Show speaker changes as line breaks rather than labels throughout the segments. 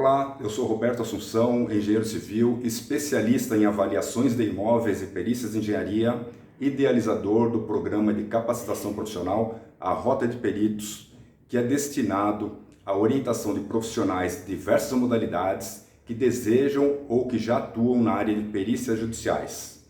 Olá, eu sou Roberto Assunção, engenheiro civil, especialista em avaliações de imóveis e perícias de engenharia, idealizador do programa de capacitação profissional A Rota de Peritos, que é destinado à orientação de profissionais de diversas modalidades que desejam ou que já atuam na área de perícias judiciais.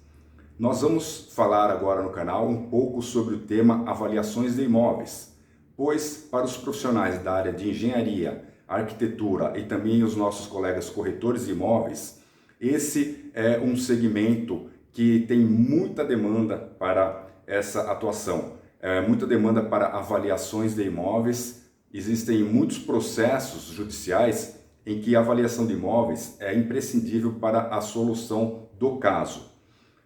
Nós vamos falar agora no canal um pouco sobre o tema avaliações de imóveis, pois para os profissionais da área de engenharia, arquitetura e também os nossos colegas corretores de imóveis, esse é um segmento que tem muita demanda para essa atuação, muita demanda para avaliações de imóveis. Existem muitos processos judiciais em que a avaliação de imóveis é imprescindível para a solução do caso.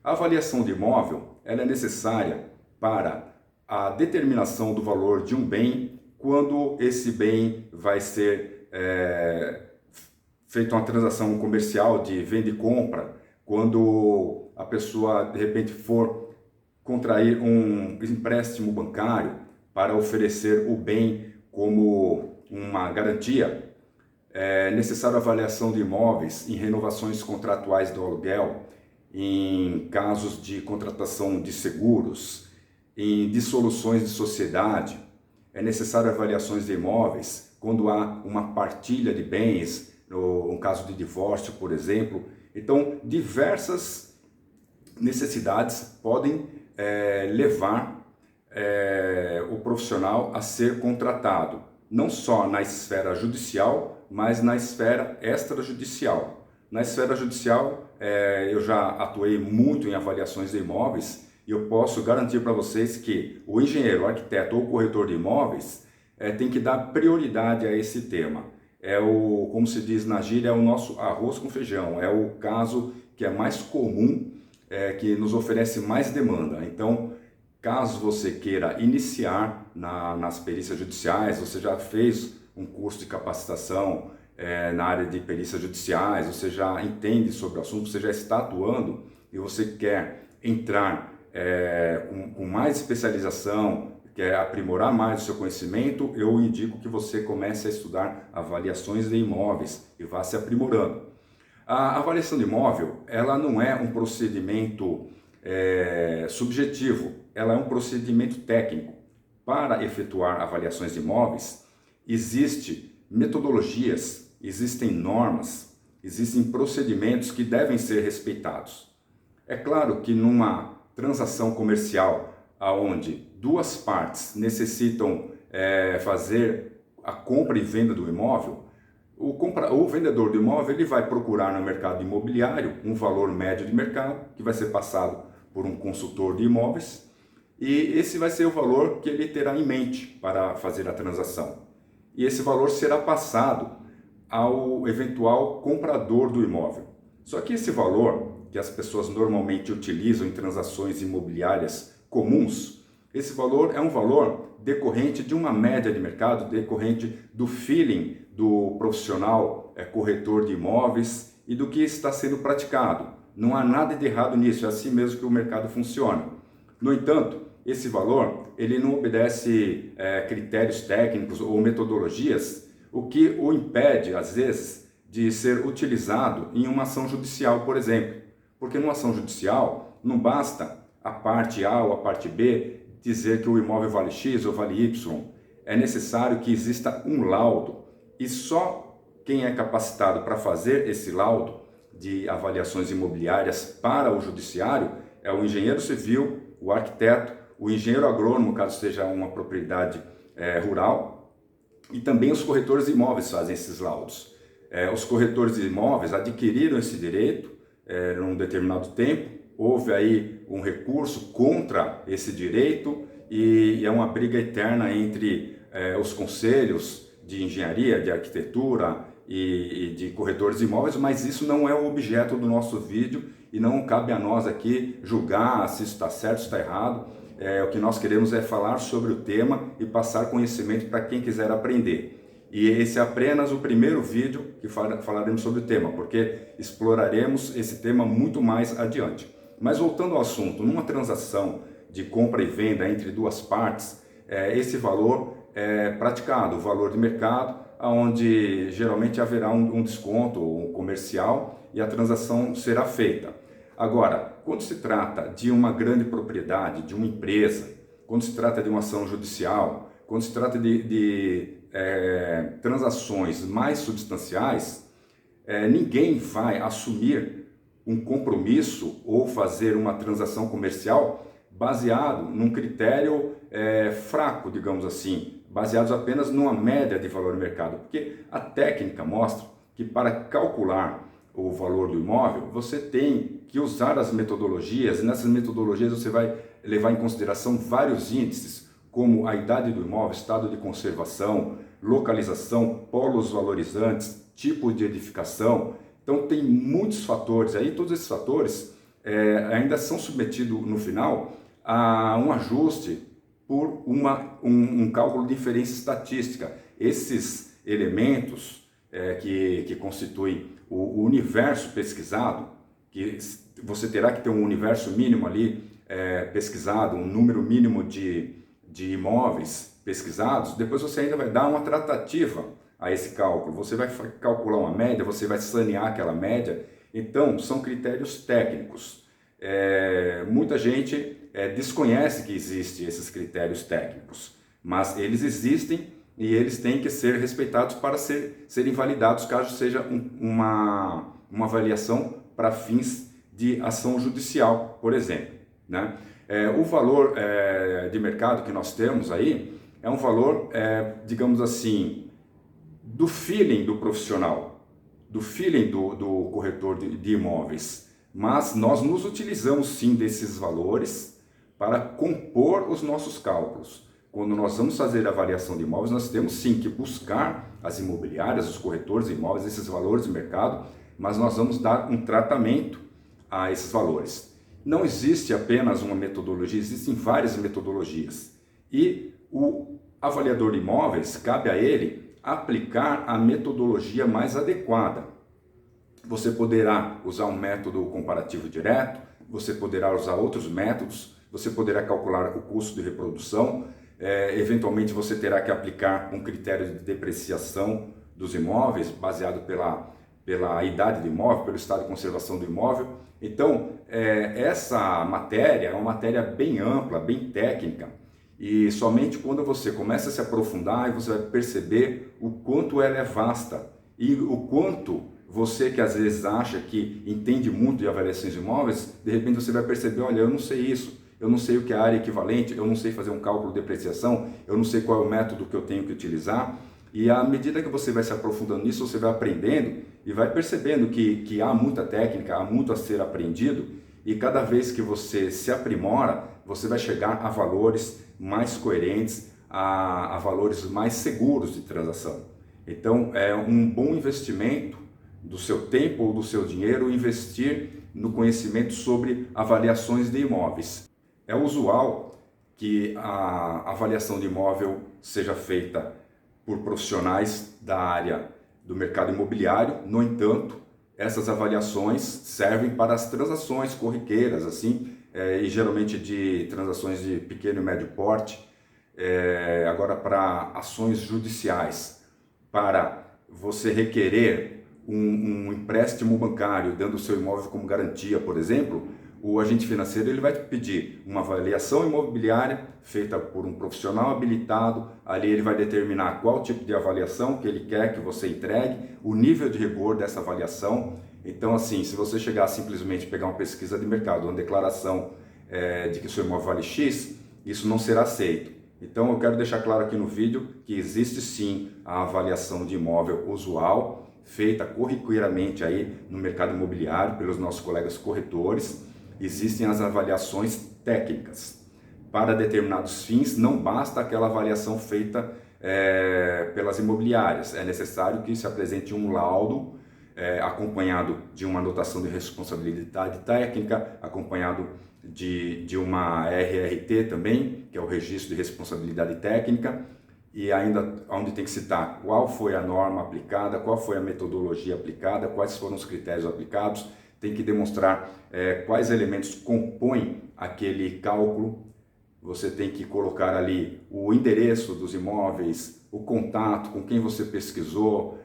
A avaliação de imóvel ela é necessária para a determinação do valor de um bem quando esse bem vai ser feita uma transação comercial de venda e compra, quando a pessoa de repente for contrair um empréstimo bancário para oferecer o bem como uma garantia. É necessário avaliação de imóveis em renovações contratuais do aluguel, em casos de contratação de seguros, em dissoluções de sociedade. É necessário avaliações de imóveis quando há uma partilha de bens, no caso de divórcio, por exemplo. Então, diversas necessidades podem levar o profissional a ser contratado, não só na esfera judicial, mas na esfera extrajudicial. Na esfera judicial, eu já atuei muito em avaliações de imóveis e eu posso garantir para vocês que o engenheiro, o arquiteto ou o corretor de imóveis tem que dar prioridade a esse tema. Como se diz na gíria, é o nosso arroz com feijão, é o caso que é mais comum, que nos oferece mais demanda. Então, caso você queira iniciar nas perícias judiciais, você já fez um curso de capacitação na área de perícias judiciais, você já entende sobre o assunto, você já está atuando e você quer entrar com mais especialização, quer aprimorar mais o seu conhecimento, eu indico que você comece a estudar avaliações de imóveis e vá se aprimorando. A avaliação de imóvel, ela não é um procedimento subjetivo, ela é um procedimento técnico. Para efetuar avaliações de imóveis, existem metodologias, existem normas, existem procedimentos que devem ser respeitados. É claro que numa transação comercial onde duas partes necessitam fazer a compra e venda do imóvel, o vendedor do imóvel ele vai procurar no mercado imobiliário um valor médio de mercado que vai ser passado por um consultor de imóveis e esse vai ser o valor que ele terá em mente para fazer a transação. E esse valor será passado ao eventual comprador do imóvel. Só que esse valor que as pessoas normalmente utilizam em transações imobiliárias comuns, esse valor é um valor decorrente de uma média de mercado, decorrente do feeling do profissional corretor de imóveis e do que está sendo praticado. Não há nada de errado nisso, é assim mesmo que o mercado funciona. No entanto, esse valor ele não obedece critérios técnicos ou metodologias, o que o impede, às vezes, de ser utilizado em uma ação judicial, por exemplo. Porque numa ação judicial não basta a parte A ou a parte B dizer que o imóvel vale X ou vale Y. É necessário que exista um laudo e só quem é capacitado para fazer esse laudo de avaliações imobiliárias para o judiciário é o engenheiro civil, o arquiteto, o engenheiro agrônomo, caso seja uma propriedade rural, e também os corretores de imóveis fazem esses laudos. Os corretores de imóveis adquiriram esse direito num determinado tempo, houve aí um recurso contra esse direito e é uma briga eterna entre os conselhos de engenharia, de arquitetura e de corretores de imóveis, mas isso não é o objeto do nosso vídeo e não cabe a nós aqui julgar se isso está certo, se está errado. O que nós queremos é falar sobre o tema e passar conhecimento para quem quiser aprender. E esse é apenas o primeiro vídeo que falaremos sobre o tema, porque exploraremos esse tema muito mais adiante. Mas voltando ao assunto, numa transação de compra e venda entre duas partes, esse valor é praticado, o valor de mercado, onde geralmente haverá um desconto um comercial e a transação será feita. Agora, quando se trata de uma grande propriedade, de uma empresa, quando se trata de uma ação judicial, quando se trata de transações mais substanciais, ninguém vai assumir um compromisso ou fazer uma transação comercial baseado num critério fraco, digamos assim, baseados apenas numa média de valor de mercado, porque a técnica mostra que para calcular o valor do imóvel, você tem que usar as metodologias, e nessas metodologias você vai levar em consideração vários índices, como a idade do imóvel, estado de conservação, localização, polos valorizantes, tipo de edificação. Então tem muitos fatores aí, todos esses fatores ainda são submetidos no final a um ajuste por um cálculo de inferência estatística. Esses elementos que constituem o universo pesquisado, que você terá que ter um universo mínimo ali pesquisado, um número mínimo de imóveis pesquisados, depois você ainda vai dar uma tratativa a esse cálculo. Você vai calcular uma média, você vai sanear aquela média. Então, são critérios técnicos. Muita gente desconhece que existem esses critérios técnicos, mas eles existem e eles têm que ser respeitados para serem validados caso seja uma avaliação para fins de ação judicial, por exemplo, né? O valor de mercado que nós temos aí é um valor, digamos assim, do feeling do profissional, do feeling do corretor de imóveis. Mas nós nos utilizamos sim desses valores para compor os nossos cálculos. Quando nós vamos fazer a avaliação de imóveis, nós temos sim que buscar as imobiliárias, os corretores de imóveis, esses valores de mercado, mas nós vamos dar um tratamento a esses valores. Não existe apenas uma metodologia, existem várias metodologias. E o avaliador de imóveis, cabe a ele aplicar a metodologia mais adequada. Você poderá usar um método comparativo direto, você poderá usar outros métodos, você poderá calcular o custo de reprodução, eventualmente você terá que aplicar um critério de depreciação dos imóveis, baseado pela idade do imóvel, pelo estado de conservação do imóvel. Então, essa matéria é uma matéria bem ampla, bem técnica, e somente quando você começa a se aprofundar, você vai perceber o quanto ela é vasta e o quanto você que às vezes acha que entende muito de avaliações de imóveis, de repente você vai perceber, olha, eu não sei isso, eu não sei o que é a área equivalente, eu não sei fazer um cálculo de depreciação, eu não sei qual é o método que eu tenho que utilizar. E à medida que você vai se aprofundando nisso, você vai aprendendo e vai percebendo que há muita técnica, há muito a ser aprendido, e cada vez que você se aprimora, você vai chegar a valores mais coerentes, a valores mais seguros de transação. Então, é um bom investimento do seu tempo ou do seu dinheiro investir no conhecimento sobre avaliações de imóveis. É usual que a avaliação de imóvel seja feita por profissionais da área do mercado imobiliário. No entanto, essas avaliações servem para as transações corriqueiras, assim, e geralmente de transações de pequeno e médio porte, agora para ações judiciais, para você requerer um empréstimo bancário, dando o seu imóvel como garantia, por exemplo, o agente financeiro ele vai te pedir uma avaliação imobiliária feita por um profissional habilitado. Ali ele vai determinar qual tipo de avaliação que ele quer que você entregue, o nível de rigor dessa avaliação. Então, assim, se você chegar a simplesmente pegar uma pesquisa de mercado, uma declaração de que o seu imóvel vale X, isso não será aceito. Então, eu quero deixar claro aqui no vídeo que existe sim a avaliação de imóvel usual, feita corriqueiramente aí no mercado imobiliário pelos nossos colegas corretores. Existem as avaliações técnicas. Para determinados fins, não basta aquela avaliação feita pelas imobiliárias. É necessário que se apresente um laudo acompanhado de uma anotação de responsabilidade técnica, acompanhado de uma RRT também, que é o Registro de Responsabilidade Técnica, e ainda onde tem que citar qual foi a norma aplicada, qual foi a metodologia aplicada, quais foram os critérios aplicados. Tem que demonstrar quais elementos compõem aquele cálculo você tem que colocar ali o endereço dos imóveis, o contato com quem você pesquisou,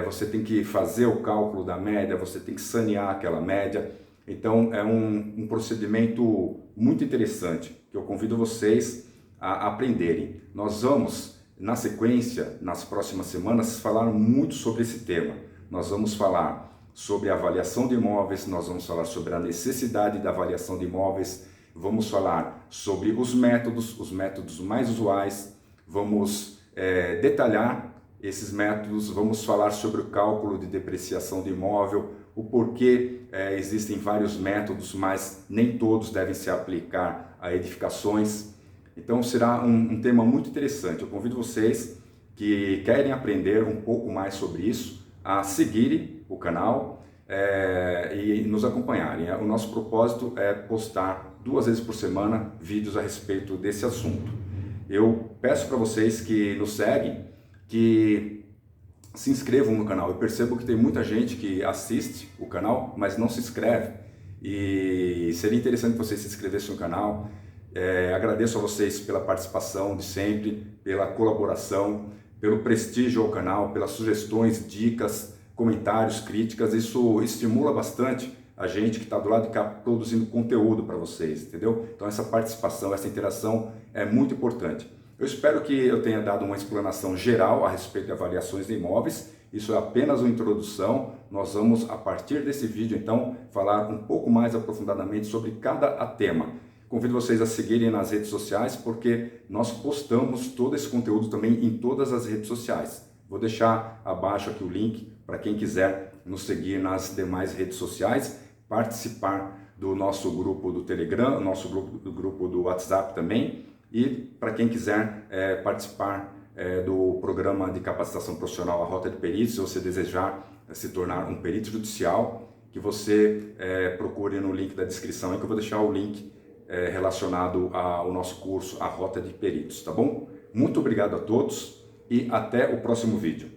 você tem que fazer o cálculo da média, você tem que sanear aquela média. Então é um procedimento muito interessante que eu convido vocês a aprenderem. Nós vamos, na sequência, nas próximas semanas, falar muito sobre esse tema. Nós vamos falar sobre a avaliação de imóveis, nós vamos falar sobre a necessidade da avaliação de imóveis, vamos falar sobre os métodos mais usuais, vamos detalhar esses métodos, vamos falar sobre o cálculo de depreciação de imóvel, o porquê existem vários métodos, mas nem todos devem se aplicar a edificações. Então será um tema muito interessante. Eu convido vocês que querem aprender um pouco mais sobre isso a seguirem o canal e nos acompanharem. O nosso propósito é postar 2 vezes por semana vídeos a respeito desse assunto. Eu peço para vocês que nos seguem, que se inscrevam no canal. Eu percebo que tem muita gente que assiste o canal, mas não se inscreve. E seria interessante que vocês se inscrevessem no canal. Agradeço a vocês pela participação de sempre, pela colaboração, pelo prestígio ao canal, pelas sugestões, dicas, comentários, críticas. Isso estimula bastante a gente que está do lado de cá produzindo conteúdo para vocês, entendeu? Então essa participação, essa interação é muito importante. Eu espero que eu tenha dado uma explanação geral a respeito de avaliações de imóveis. Isso é apenas uma introdução. Nós vamos, a partir desse vídeo, então, falar um pouco mais aprofundadamente sobre cada tema. Convido vocês a seguirem nas redes sociais, porque nós postamos todo esse conteúdo também em todas as redes sociais. Vou deixar abaixo aqui o link para quem quiser nos seguir nas demais redes sociais, participar do nosso grupo do Telegram, nosso grupo do WhatsApp também, e para quem quiser participar do programa de capacitação profissional A Rota de Peritos, se você desejar se tornar um perito judicial, que você procure no link da descrição, aí que eu vou deixar o link relacionado ao nosso curso A Rota de Peritos, tá bom? Muito obrigado a todos e até o próximo vídeo.